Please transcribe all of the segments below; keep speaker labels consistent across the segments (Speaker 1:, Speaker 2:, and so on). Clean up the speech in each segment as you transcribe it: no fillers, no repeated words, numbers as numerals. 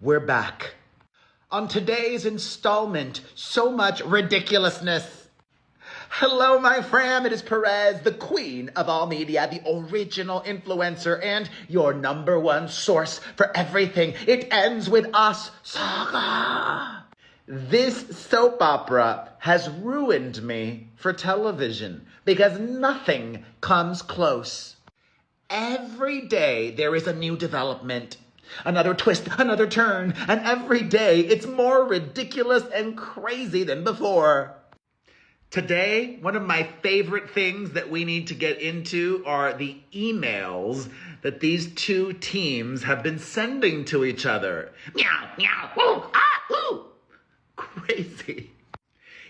Speaker 1: We're back. On today's installment, so much ridiculousness. Hello, my fam. It is Perez, the queen of all media, the original influencer, and your number one source for everything. It ends with us saga. This soap opera has ruined me for television because nothing comes close. Every day there is a new development. Another twist, another turn, and every day it's more ridiculous and crazy than before. Today, one of my favorite things that we need to get into are the emails that these two teams have been sending to each other. Meow, meow, woo, ah, woo. Crazy.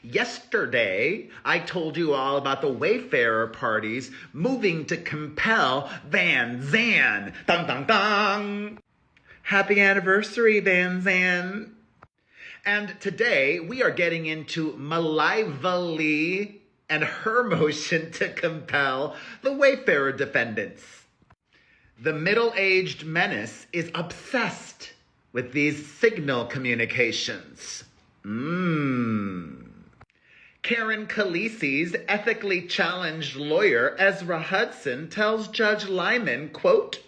Speaker 1: Yesterday, I told you all about the Wayfarer parties moving to compel Van Zan. Dun, dun, dun. Happy anniversary, Van Zan. And today, we are getting into Malivali and her motion to compel the Wayfarer defendants. The middle-aged menace is obsessed with these signal communications. Karen Khaleesi's ethically challenged lawyer, Ezra Hudson, tells Judge Lyman, quote,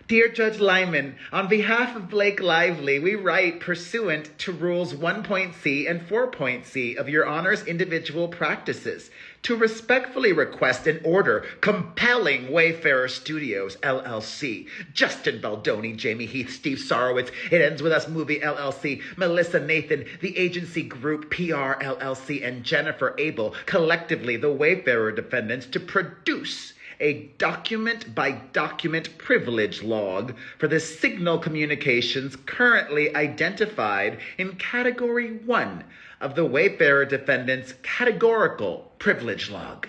Speaker 1: "Dear Judge Lyman, on behalf of Blake Lively, we write pursuant to Rules 1.c and 4.c of Your Honor's individual practices to respectfully request an order compelling Wayfarer Studios, LLC, Justin Baldoni, Jamie Heath, Steve Sarowitz, It Ends With Us Movie, LLC, Melissa Nathan, the Agency Group, PR, LLC, and Jennifer Abel, collectively the Wayfarer defendants, to produce a document-by-document privilege log for the signal communications currently identified in Category 1 of the Wayfarer defendants' categorical privilege log."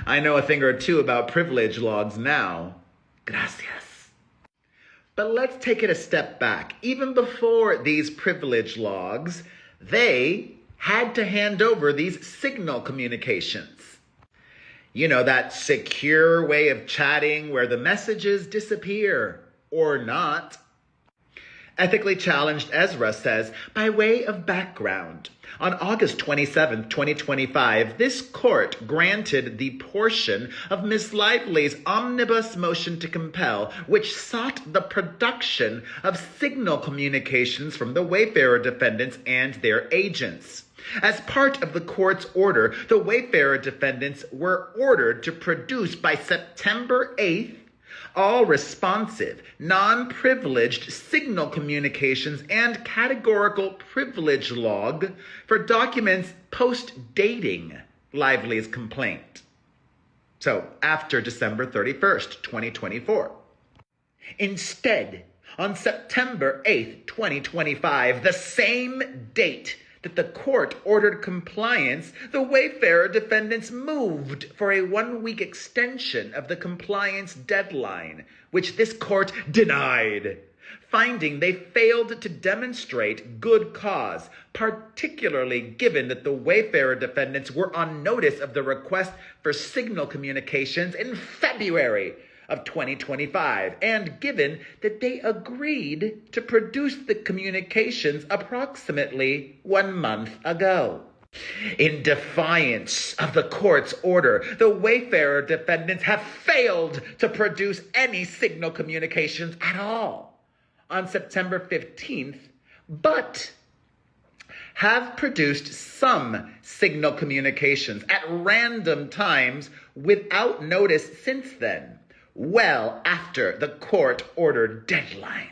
Speaker 1: I know a thing or two about privilege logs now. Gracias. But let's take it a step back. Even before these privilege logs, they had to hand over these signal communications. You know, that secure way of chatting where the messages disappear, or not. Ethically challenged Ezra says, by way of background, on August 27, 2025, this court granted the portion of Ms. Lively's omnibus motion to compel, which sought the production of signal communications from the Wayfarer defendants and their agents. As part of the court's order, the Wayfarer defendants were ordered to produce by September 8th all responsive, non-privileged signal communications and categorical privilege log for documents post-dating Lively's complaint. So, after December 31st, 2024. Instead, on September 8th, 2025, the same date that the court ordered compliance, the Wayfarer defendants moved for a 1-week extension of the compliance deadline, which this court denied, finding they failed to demonstrate good cause, particularly given that the Wayfarer defendants were on notice of the request for signal communications in February of 2025, and given that they agreed to produce the communications approximately 1 month ago. In defiance of the court's order, the Wayfarer defendants have failed to produce any signal communications at all on September 15th, but have produced some signal communications at random times without notice since then, well after the court-ordered deadline.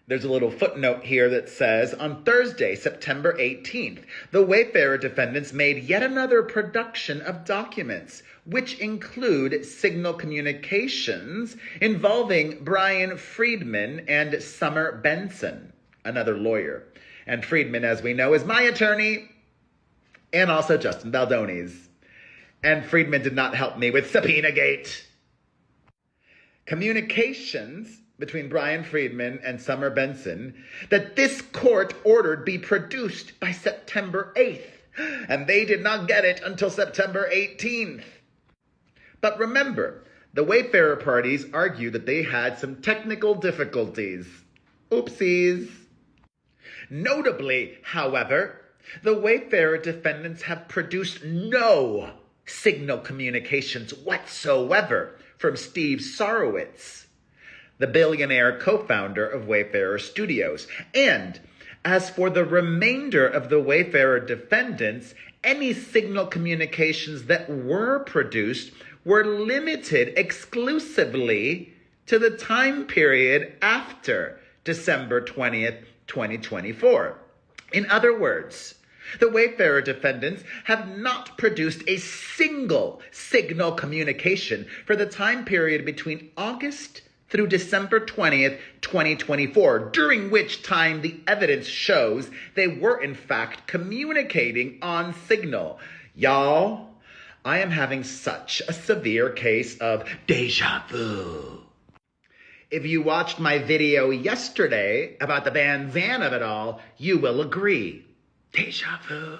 Speaker 1: There's a little footnote here that says, on Thursday, September 18th, the Wayfarer defendants made yet another production of documents, which include signal communications involving Brian Friedman and Summer Benson, another lawyer. And Friedman, as we know, is my attorney and also Justin Baldoni's. And Friedman did not help me with Subpoena-gate. Communications between Brian Friedman and Summer Benson that this court ordered be produced by September 8th, and they did not get it until September 18th. But remember, the Wayfarer parties argue that they had some technical difficulties. Oopsies. Notably, however, the Wayfarer defendants have produced no signal communications whatsoever from Steve Sarowitz, the billionaire co-founder of Wayfarer Studios. And as for the remainder of the Wayfarer defendants, any signal communications that were produced were limited exclusively to the time period after December 20th, 2024. In other words, the Wayfarer defendants have not produced a single signal communication for the time period between August through December 20th, 2024, during which time the evidence shows they were in fact communicating on signal. Y'all, I am having such a severe case of deja vu. If you watched my video yesterday about the bandana of it all, you will agree. Deja vu.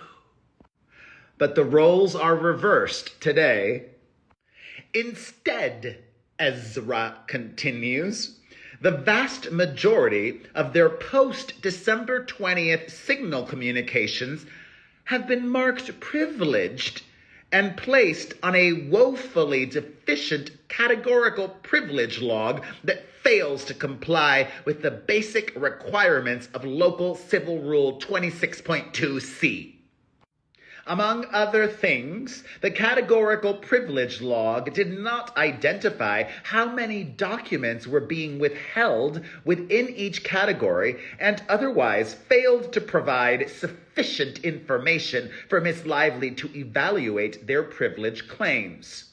Speaker 1: But the roles are reversed today. Instead, Ezra continues, the vast majority of their post-December 20th signal communications have been marked privileged and placed on a woefully deficient categorical privilege log that fails to comply with the basic requirements of Local Civil Rule 26.2c. Among other things, the categorical privilege log did not identify how many documents were being withheld within each category and otherwise failed to provide sufficient information for Ms. Lively to evaluate their privilege claims.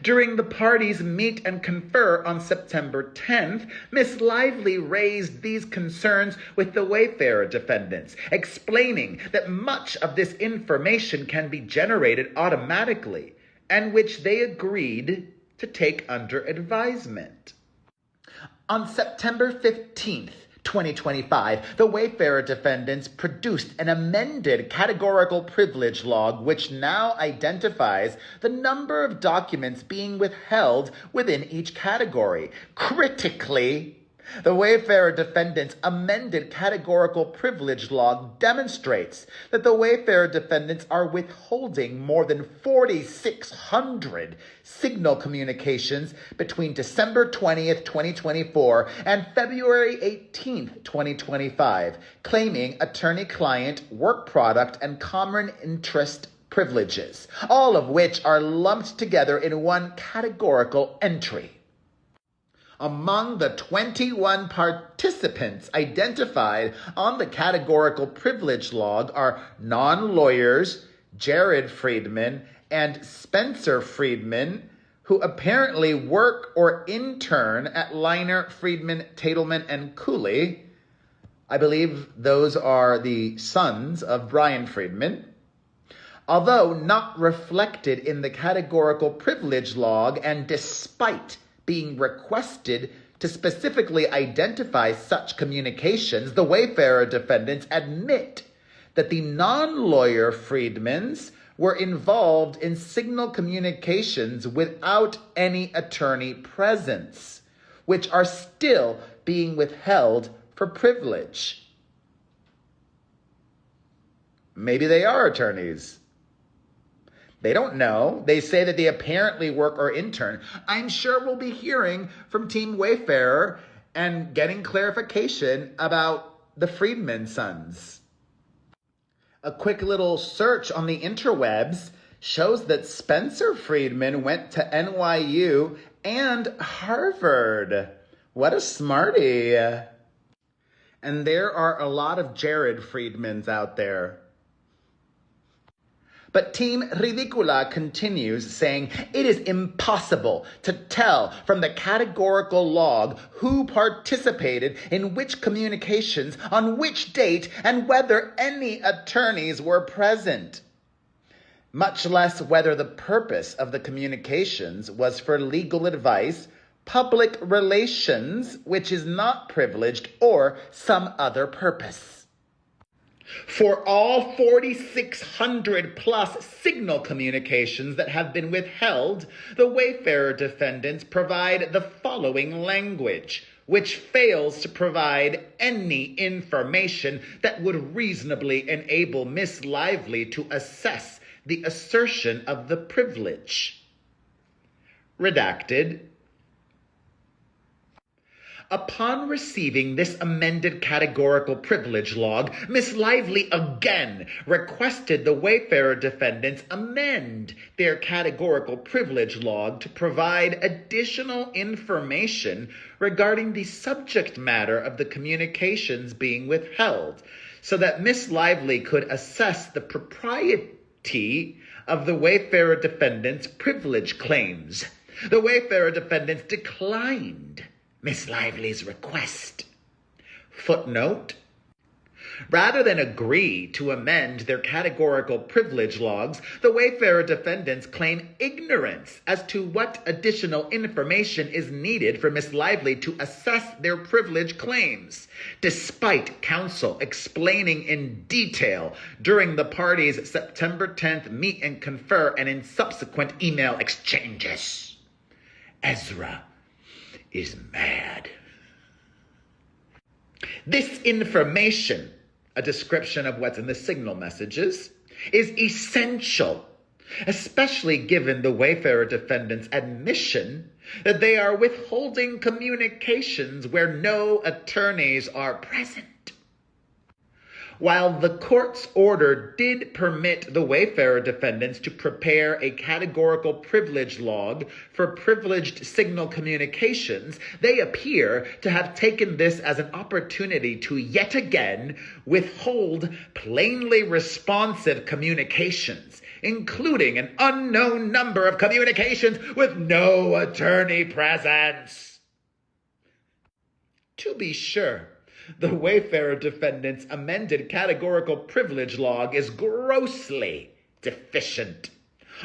Speaker 1: During the parties' meet and confer on September 10th, Ms. Lively raised these concerns with the Wayfarer defendants, explaining that much of this information can be generated automatically, and which they agreed to take under advisement. On September 15th, 2025, the Wayfarer defendants produced an amended categorical privilege log which now identifies the number of documents being withheld within each category. Critically, the Wayfarer defendants' amended categorical privilege log demonstrates that the Wayfarer defendants are withholding more than 4,600 signal communications between December 20th, 2024 and February 18th, 2025, claiming attorney-client, work product, and common interest privileges, all of which are lumped together in one categorical entry. Among the 21 participants identified on the categorical privilege log are non-lawyers Jared Friedman and Spencer Friedman, who apparently work or intern at Liner, Friedman, Tatelman, and Cooley. I believe those are the sons of Brian Friedman. Although not reflected in the categorical privilege log, and despite being requested to specifically identify such communications, the Wayfarer defendants admit that the non-lawyer Friedmans were involved in signal communications without any attorney presence, which are still being withheld for privilege. Maybe they are attorneys. They don't know. They say that they apparently work or intern. I'm sure we'll be hearing from Team Wayfarer and getting clarification about the Friedman sons. A quick little search on the interwebs shows that Spencer Friedman went to NYU and Harvard. What a smarty. And there are a lot of Jared Friedmans out there. But Team Ridicula continues, saying it is impossible to tell from the categorical log who participated in which communications on which date and whether any attorneys were present, much less whether the purpose of the communications was for legal advice, public relations, which is not privileged, or some other purpose. For all 4,600 plus signal communications that have been withheld, the Wayfarer defendants provide the following language. which fails to provide any information that would reasonably enable Miss Lively to assess the assertion of the privilege. Redacted. Upon receiving this amended categorical privilege log, Miss Lively again requested the Wayfarer defendants amend their categorical privilege log to provide additional information regarding the subject matter of the communications being withheld, so that Miss Lively could assess the propriety of the Wayfarer defendants' privilege claims. The Wayfarer defendants declined Miss Lively's request. Footnote: rather than agree to amend their categorical privilege logs, the Wayfarer defendants claim ignorance as to what additional information is needed for Miss Lively to assess their privilege claims, despite counsel explaining in detail during the parties' September 10th meet and confer and in subsequent email exchanges. Ezra is mad. This information, a description of what's in the signal messages, is essential, especially given the Wayfarer defendants' admission that they are withholding communications where no attorneys are present. While the court's order did permit the Wayfarer defendants to prepare a categorical privilege log for privileged signal communications, they appear to have taken this as an opportunity to yet again withhold plainly responsive communications, including an unknown number of communications with no attorney presence. To be sure, the Wayfarer defendants' amended categorical privilege log is grossly deficient.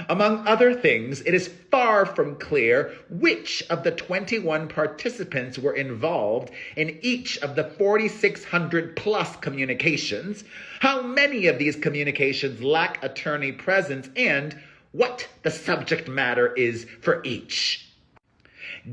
Speaker 1: Among other things, it is far from clear which of the 21 participants were involved in each of the 4,600 plus communications, how many of these communications lack attorney presence, and what the subject matter is for each.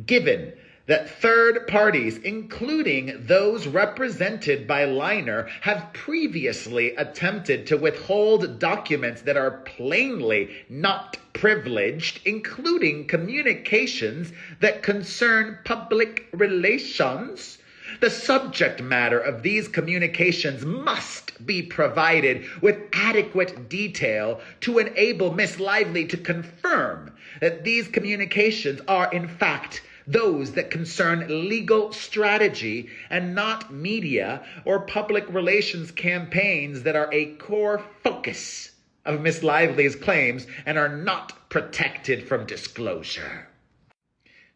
Speaker 1: Given that third parties, including those represented by Liner, have previously attempted to withhold documents that are plainly not privileged, including communications that concern public relations, the subject matter of these communications must be provided with adequate detail to enable Miss Lively to confirm that these communications are, in fact, those that concern legal strategy and not media or public relations campaigns that are a core focus of Miss Lively's claims and are not protected from disclosure.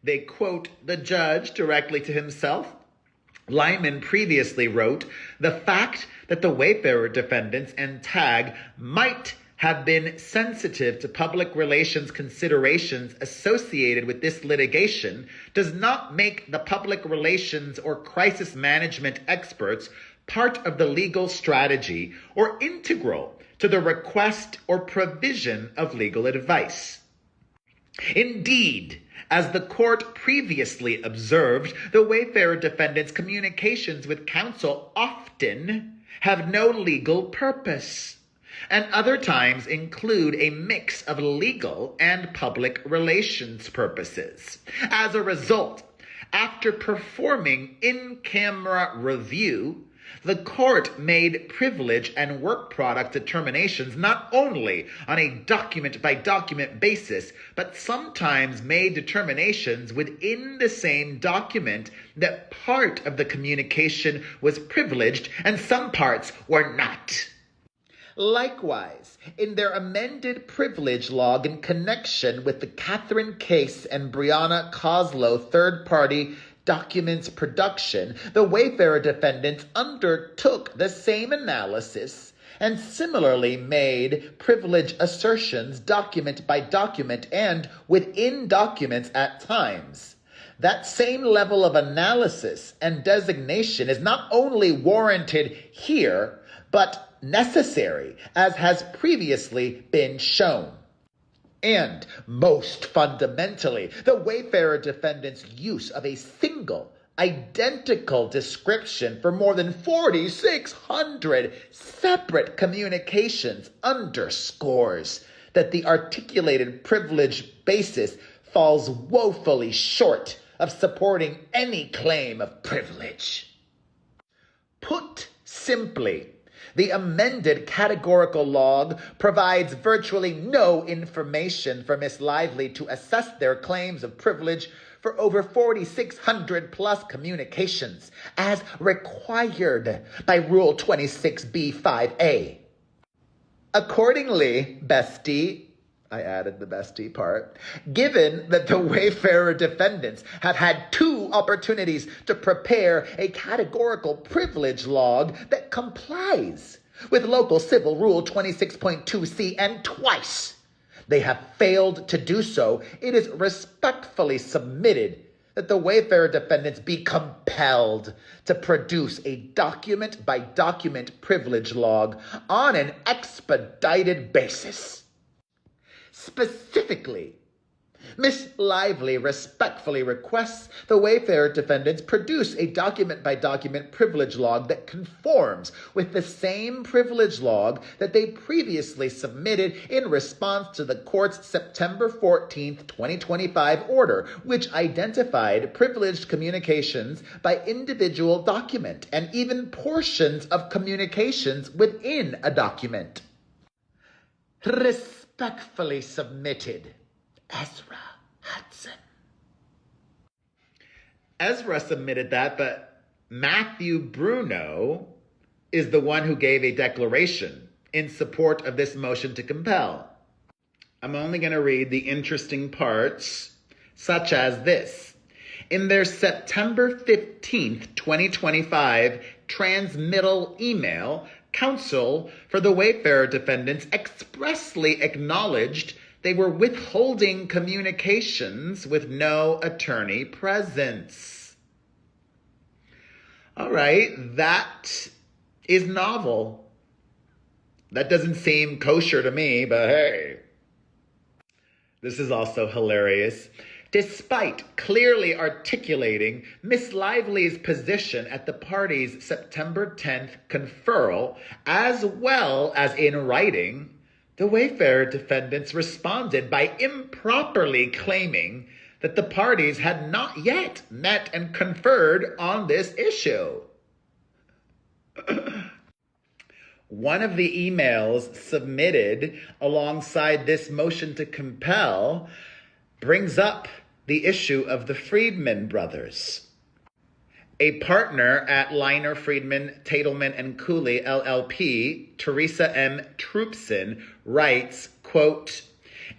Speaker 1: They quote the judge directly to himself. Lyman previously wrote, "The fact that the Wayfarer defendants and TAG might have been sensitive to public relations considerations associated with this litigation does not make the public relations or crisis management experts part of the legal strategy or integral to the request or provision of legal advice." Indeed, as the court previously observed, the Wayfarer defendants' communications with counsel often have no legal purpose, and other times include a mix of legal and public relations purposes. As a result, after performing in-camera review, the court made privilege and work product determinations not only on a document-by-document basis, but sometimes made determinations within the same document that part of the communication was privileged and some parts were not. Likewise, in their amended privilege log in connection with the Catherine Case and Brianna Coslow third-party documents production, the Wayfarer defendants undertook the same analysis and similarly made privilege assertions document by document and within documents at times. That same level of analysis and designation is not only warranted here, but necessary, as has previously been shown. And most fundamentally, the Wayfarer defendants' use of a single identical description for more than 4,600 separate communications underscores that the articulated privilege basis falls woefully short of supporting any claim of privilege. Put simply, the amended categorical log provides virtually no information for Miss Lively to assess their claims of privilege for over 4,600 plus communications, as required by Rule 26B5A. Accordingly, bestie, I added the bestie part, given that the Wayfarer defendants have had 2 opportunities to prepare a categorical privilege log that complies with Local Civil Rule 26.2C, and twice they have failed to do so, it is respectfully submitted that the Wayfarer defendants be compelled to produce a document-by-document privilege log on an expedited basis. Specifically, Miss Lively respectfully requests the Wayfarer defendants produce a document-by-document privilege log that conforms with the same privilege log that they previously submitted in response to the court's September 14th, 2025 order, which identified privileged communications by individual document and even portions of communications within a document. Respectfully submitted, Ezra Hudson. Ezra submitted that, but Matthew Bruno is the one who gave a declaration in support of this motion to compel. I'm only going to read the interesting parts, such as this. In their September 15th, 2025 transmittal email, counsel for the Wayfarer defendants expressly acknowledged they were withholding communications with no attorney presence. All right, that is novel. That doesn't seem kosher to me, but hey. This is also hilarious. Despite clearly articulating Miss Lively's position at the party's September 10th conferral, as well as in writing, the Wayfarer defendants responded by improperly claiming that the parties had not yet met and conferred on this issue. One of the emails submitted alongside this motion to compel brings up the issue of the Friedman brothers. A partner at Liner, Friedman, Tatelman, and Cooley, LLP, Teresa M. Troopson, writes, quote,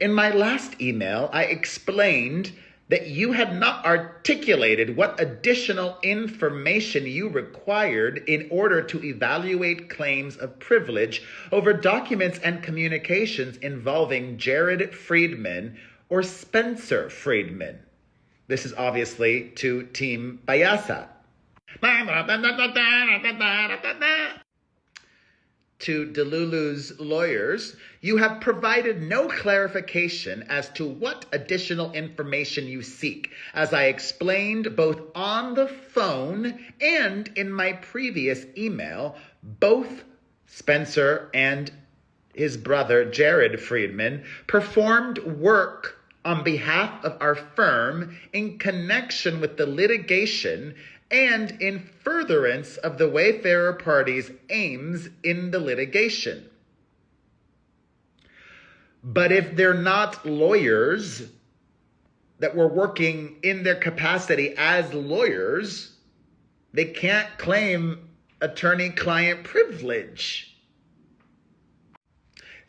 Speaker 1: "In my last email, I explained that you had not articulated what additional information you required in order to evaluate claims of privilege over documents and communications involving Jared Friedman or Spencer Friedman." This is obviously to Team Bayasa. To Delulu's lawyers, you have provided no clarification as to what additional information you seek, as I explained both on the phone and in my previous email. Both Spencer and his brother, Jared Friedman, performed work on behalf of our firm in connection with the litigation and in furtherance of the Wayfarer party's aims in the litigation. But if they're not lawyers that were working in their capacity as lawyers, they can't claim attorney-client privilege.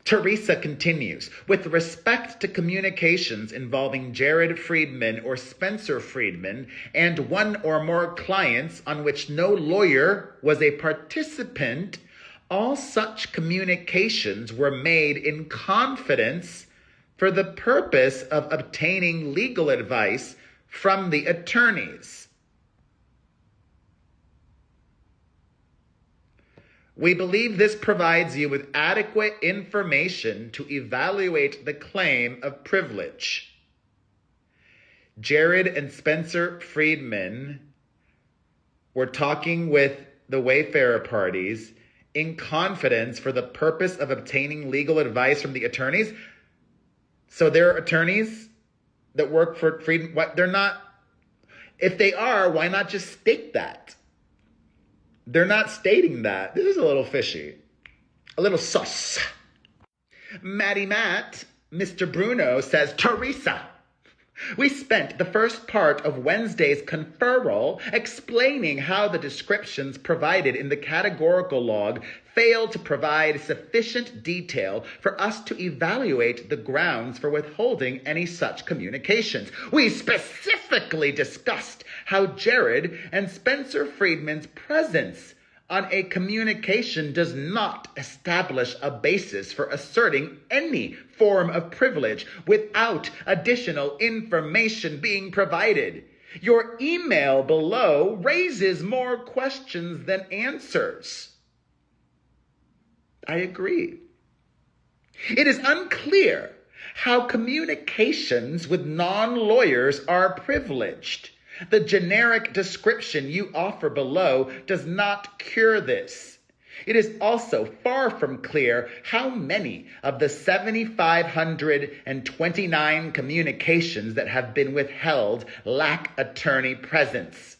Speaker 1: Teresa continues, with respect to communications involving Jared Friedman or Spencer Friedman and one or more clients on which no lawyer was a participant, all such communications were made in confidence for the purpose of obtaining legal advice from the attorneys. We believe this provides you with adequate information to evaluate the claim of privilege. Jared and Spencer Friedman were talking with the Wayfarer parties in confidence for the purpose of obtaining legal advice from the attorneys. So they're attorneys that work for freedom. What they're not. If they are, why not just state that? They're not stating that. This is a little fishy. A little sus. Matty Matt, Mr. Bruno says, Teresa, we spent the first part of Wednesday's conferral explaining how the descriptions provided in the categorical log failed to provide sufficient detail for us to evaluate the grounds for withholding any such communications. We specifically discussed how Jared and Spencer Friedman's presence on a communication does not establish a basis for asserting any form of privilege without additional information being provided. Your email below raises more questions than answers. I agree. It is unclear how communications with non-lawyers are privileged. The generic description you offer below does not cure this. It is also far from clear how many of the 7,529 communications that have been withheld lack attorney presence.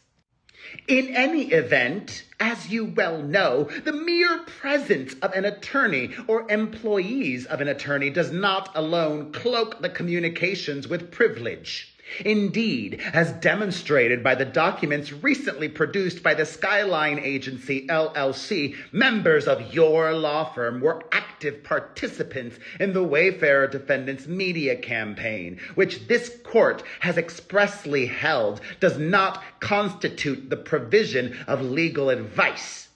Speaker 1: In any event, as you well know, the mere presence of an attorney or employees of an attorney does not alone cloak the communications with privilege. Indeed, as demonstrated by the documents recently produced by the Skyline Agency, LLC, members of your law firm were active participants in the Wayfarer Defendants media campaign, which this court has expressly held does not constitute the provision of legal advice.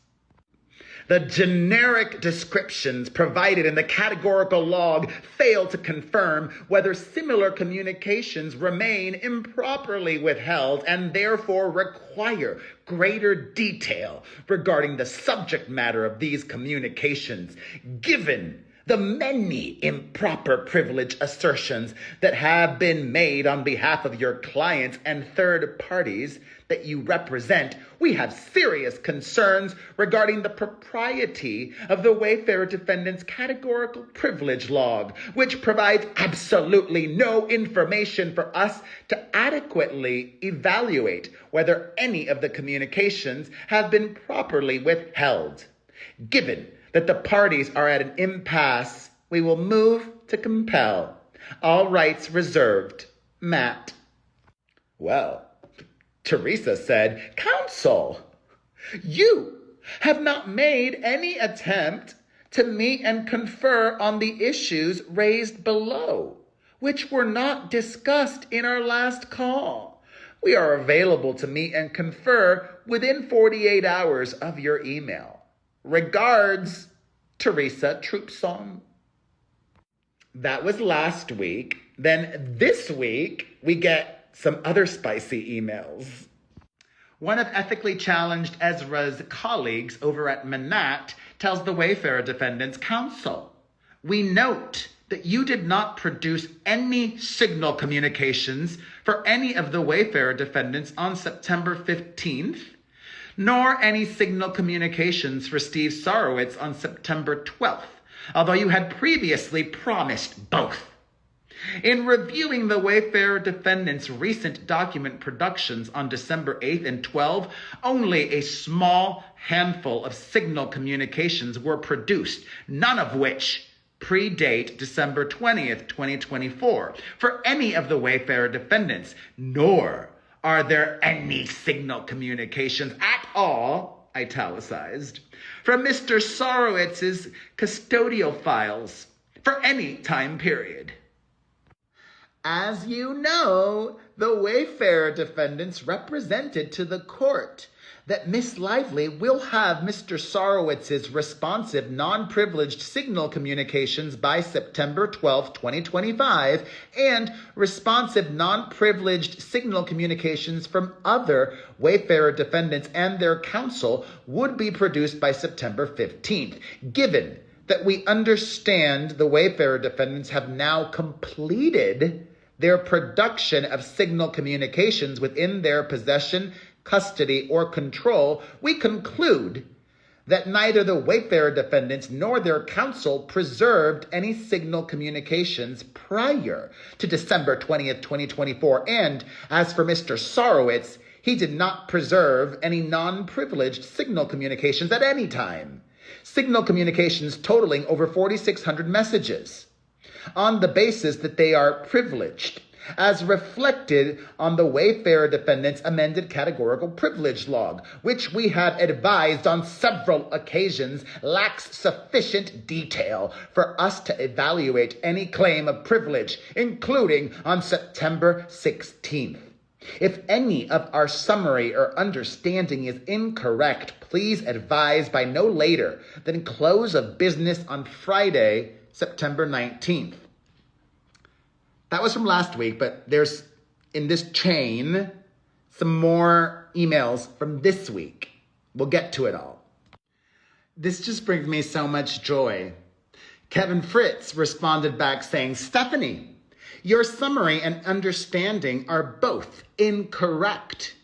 Speaker 1: The generic descriptions provided in the categorical log fail to confirm whether similar communications remain improperly withheld and therefore require greater detail regarding the subject matter of these communications, given the many improper privilege assertions that have been made on behalf of your clients and third parties that you represent. We have serious concerns regarding the propriety of the Wayfarer Defendants categorical privilege log, which provides absolutely no information for us to adequately evaluate whether any of the communications have been properly withheld. Given that the parties are at an impasse, we will move to compel. All rights reserved. Matt. Well, Teresa said, Counsel, you have not made any attempt to meet and confer on the issues raised below, which were not discussed in our last call. We are available to meet and confer within 48 hours of your email. Regards, Teresa Troupson. That was last week. Then this week, we get some other spicy emails. One of ethically challenged Ezra's colleagues over at Manat tells the Wayfarer Defendants Counsel, we note that you did not produce any signal communications for any of the Wayfarer defendants on September 15th, nor any signal communications for Steve Sarowitz on September 12th, although you had previously promised both. In reviewing the Wayfarer defendants' recent document productions on December 8th and 12th, only a small handful of signal communications were produced, none of which predate December 20th, 2024, for any of the Wayfarer defendants, nor are there any signal communications at all, italicized, from Mr. Sorowitz's custodial files for any time period. As you know, the Wayfarer defendants represented to the court that Miss Lively will have Mr. Sorowitz's responsive non-privileged signal communications by September 12, 2025, and responsive non-privileged signal communications from other Wayfarer defendants and their counsel would be produced by September 15th, given that we understand the Wayfarer defendants have now completed their production of signal communications within their possession custody, or control, we conclude that neither the Wayfarer defendants nor their counsel preserved any signal communications prior to December 20th, 2024. And as for Mr. Sarowitz, he did not preserve any non-privileged signal communications at any time. Signal communications totaling over 4,600 messages, on the basis that they are privileged, as reflected on the Wayfarer defendant's amended categorical privilege log, which we have advised on several occasions lacks sufficient detail for us to evaluate any claim of privilege, including on September 16th. If any of our summary or understanding is incorrect, please advise by no later than close of business on Friday, September 19th. That was from last week, but there's, in this chain, some more emails from this week. We'll get to it all. This just brings me so much joy. Kevin Fritz responded back saying, Stephanie, your summary and understanding are both incorrect.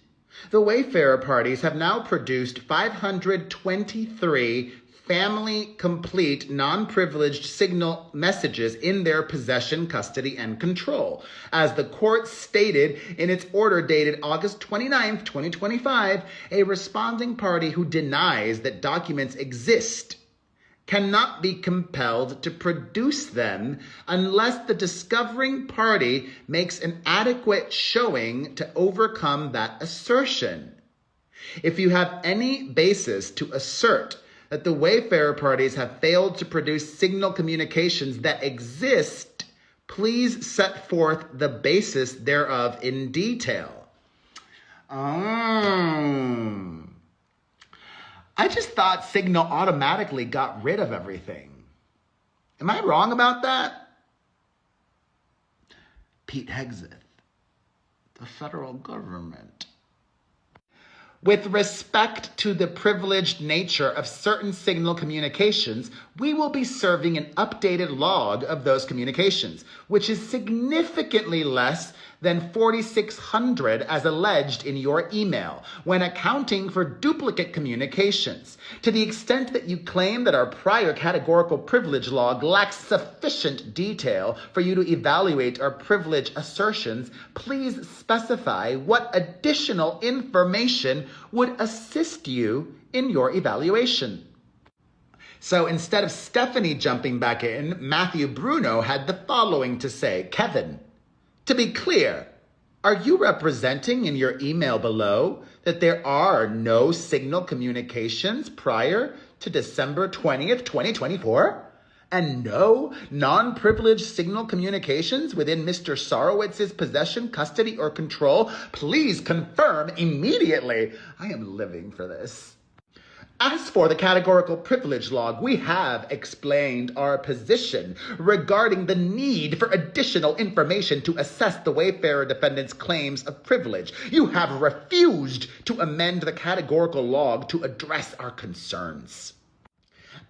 Speaker 1: The Wayfarer parties have now produced 523 family complete non-privileged signal messages in their possession, custody, and control. As the court stated in its order dated August 29th, 2025, a responding party who denies that documents exist cannot be compelled to produce them unless the discovering party makes an adequate showing to overcome that assertion. If you have any basis to assert that the Wayfarer parties have failed to produce signal communications that exist, please set forth the basis thereof in detail. I just thought Signal automatically got rid of everything. Am I wrong about that? Pete Hegseth, the federal government. With respect to the privileged nature of certain signal communications, we will be serving an updated log of those communications, which is significantly less than 4,600 as alleged in your email, when accounting for duplicate communications. To the extent that you claim that our prior categorical privilege log lacks sufficient detail for you to evaluate our privilege assertions, please specify what additional information would assist you in your evaluation. So instead of Stephanie jumping back in, Matthew Bruno had the following to say. Kevin, to be clear, are you representing in your email below that there are no signal communications prior to December 20th, 2024? And no non-privileged signal communications within Mr. Sorowitz's possession, custody, or control? Please confirm immediately. I am living for this. As for the categorical privilege log, we have explained our position regarding the need for additional information to assess the Wayfarer defendant's claims of privilege. You have refused to amend the categorical log to address our concerns.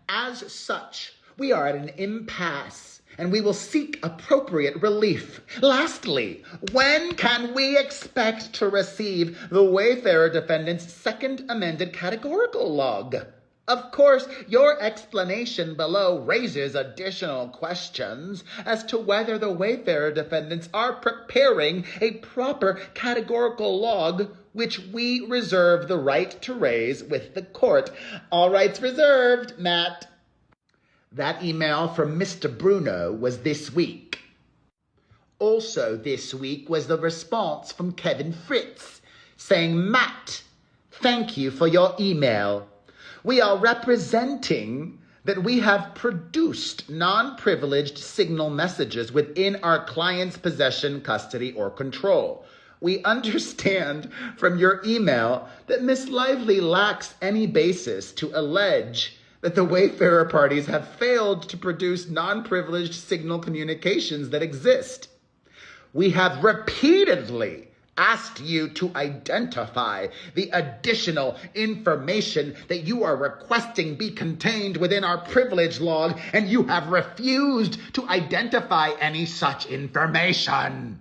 Speaker 1: As such, we are at an impasse, and we will seek appropriate relief. Lastly, when can we expect to receive the Wayfarer defendant's second amended categorical log? Of course, your explanation below raises additional questions as to whether the Wayfarer defendants are preparing a proper categorical log, which we reserve the right to raise with the court. All rights reserved, Matt. That email from Mr. Bruno was this week. Also this week was the response from Kevin Fritz saying, Matt, thank you for your email. We are representing that we have produced non-privileged signal messages within our client's possession, custody, or control. We understand from your email that Ms. Lively lacks any basis to allege that the Wayfarer parties have failed to produce non-privileged signal communications that exist. We have repeatedly asked you to identify the additional information that you are requesting be contained within our privilege log, and you have refused to identify any such information.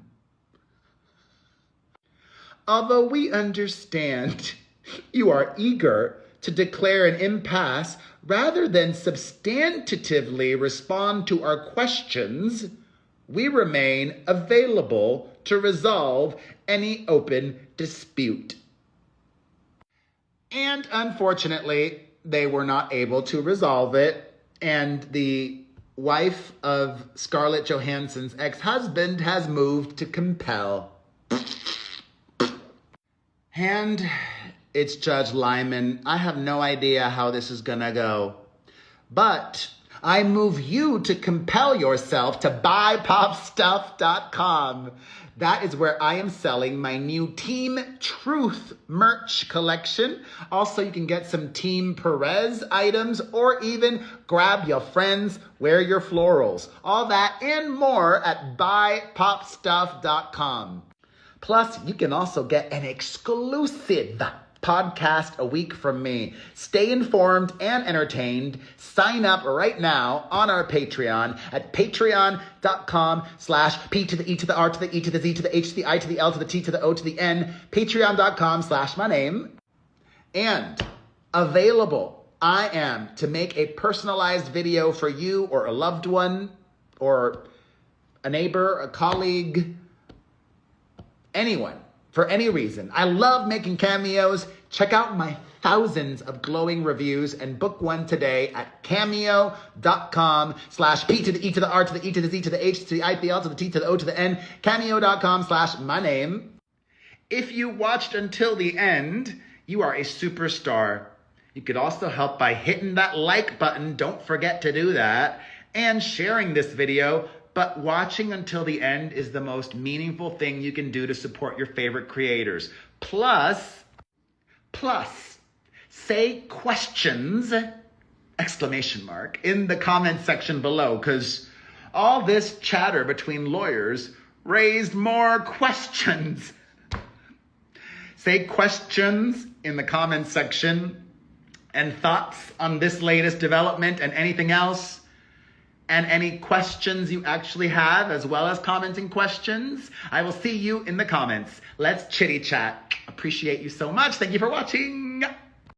Speaker 1: Although we understand you are eager to declare an impasse rather than substantively respond to our questions, we remain available to resolve any open dispute. And unfortunately, they were not able to resolve it, and the wife of Scarlett Johansson's ex-husband has moved to compel. And it's Judge Lyman. I have no idea how this is gonna go, but I move you to compel yourself to buypopstuff.com. That is where I am selling my new Team Truth merch collection. Also, you can get some Team Perez items, or even grab your friends, wear your florals. All that and more at buypopstuff.com. Plus, you can also get an exclusive podcast a week from me. Stay informed and entertained. Sign up right now on our Patreon at patreon.com/P to the E to the R to the E to the Z to the H to the I to the L to the T to the O to the N. Patreon.com/my name. And available I am to make a personalized video for you or a loved one or a neighbor, a colleague, anyone, for any reason. I love making cameos. Check out my thousands of glowing reviews and book one today at cameo.com/P to the E to the R to the E to the Z to the H to the I to the L to the T to the O to the N. Cameo.com/my name. If you watched until the end, you are a superstar. You could also help by hitting that like button. Don't forget to do that. And sharing this video. But watching until the end is the most meaningful thing you can do to support your favorite creators. Plus, say questions, ! In the comment section below, because all this chatter between lawyers raised more questions. Say questions in the comment section and thoughts on this latest development and anything else. And any questions you actually have, as well as commenting questions. I will see you in the comments. Let's chitty chat. Appreciate you so much. Thank you for watching.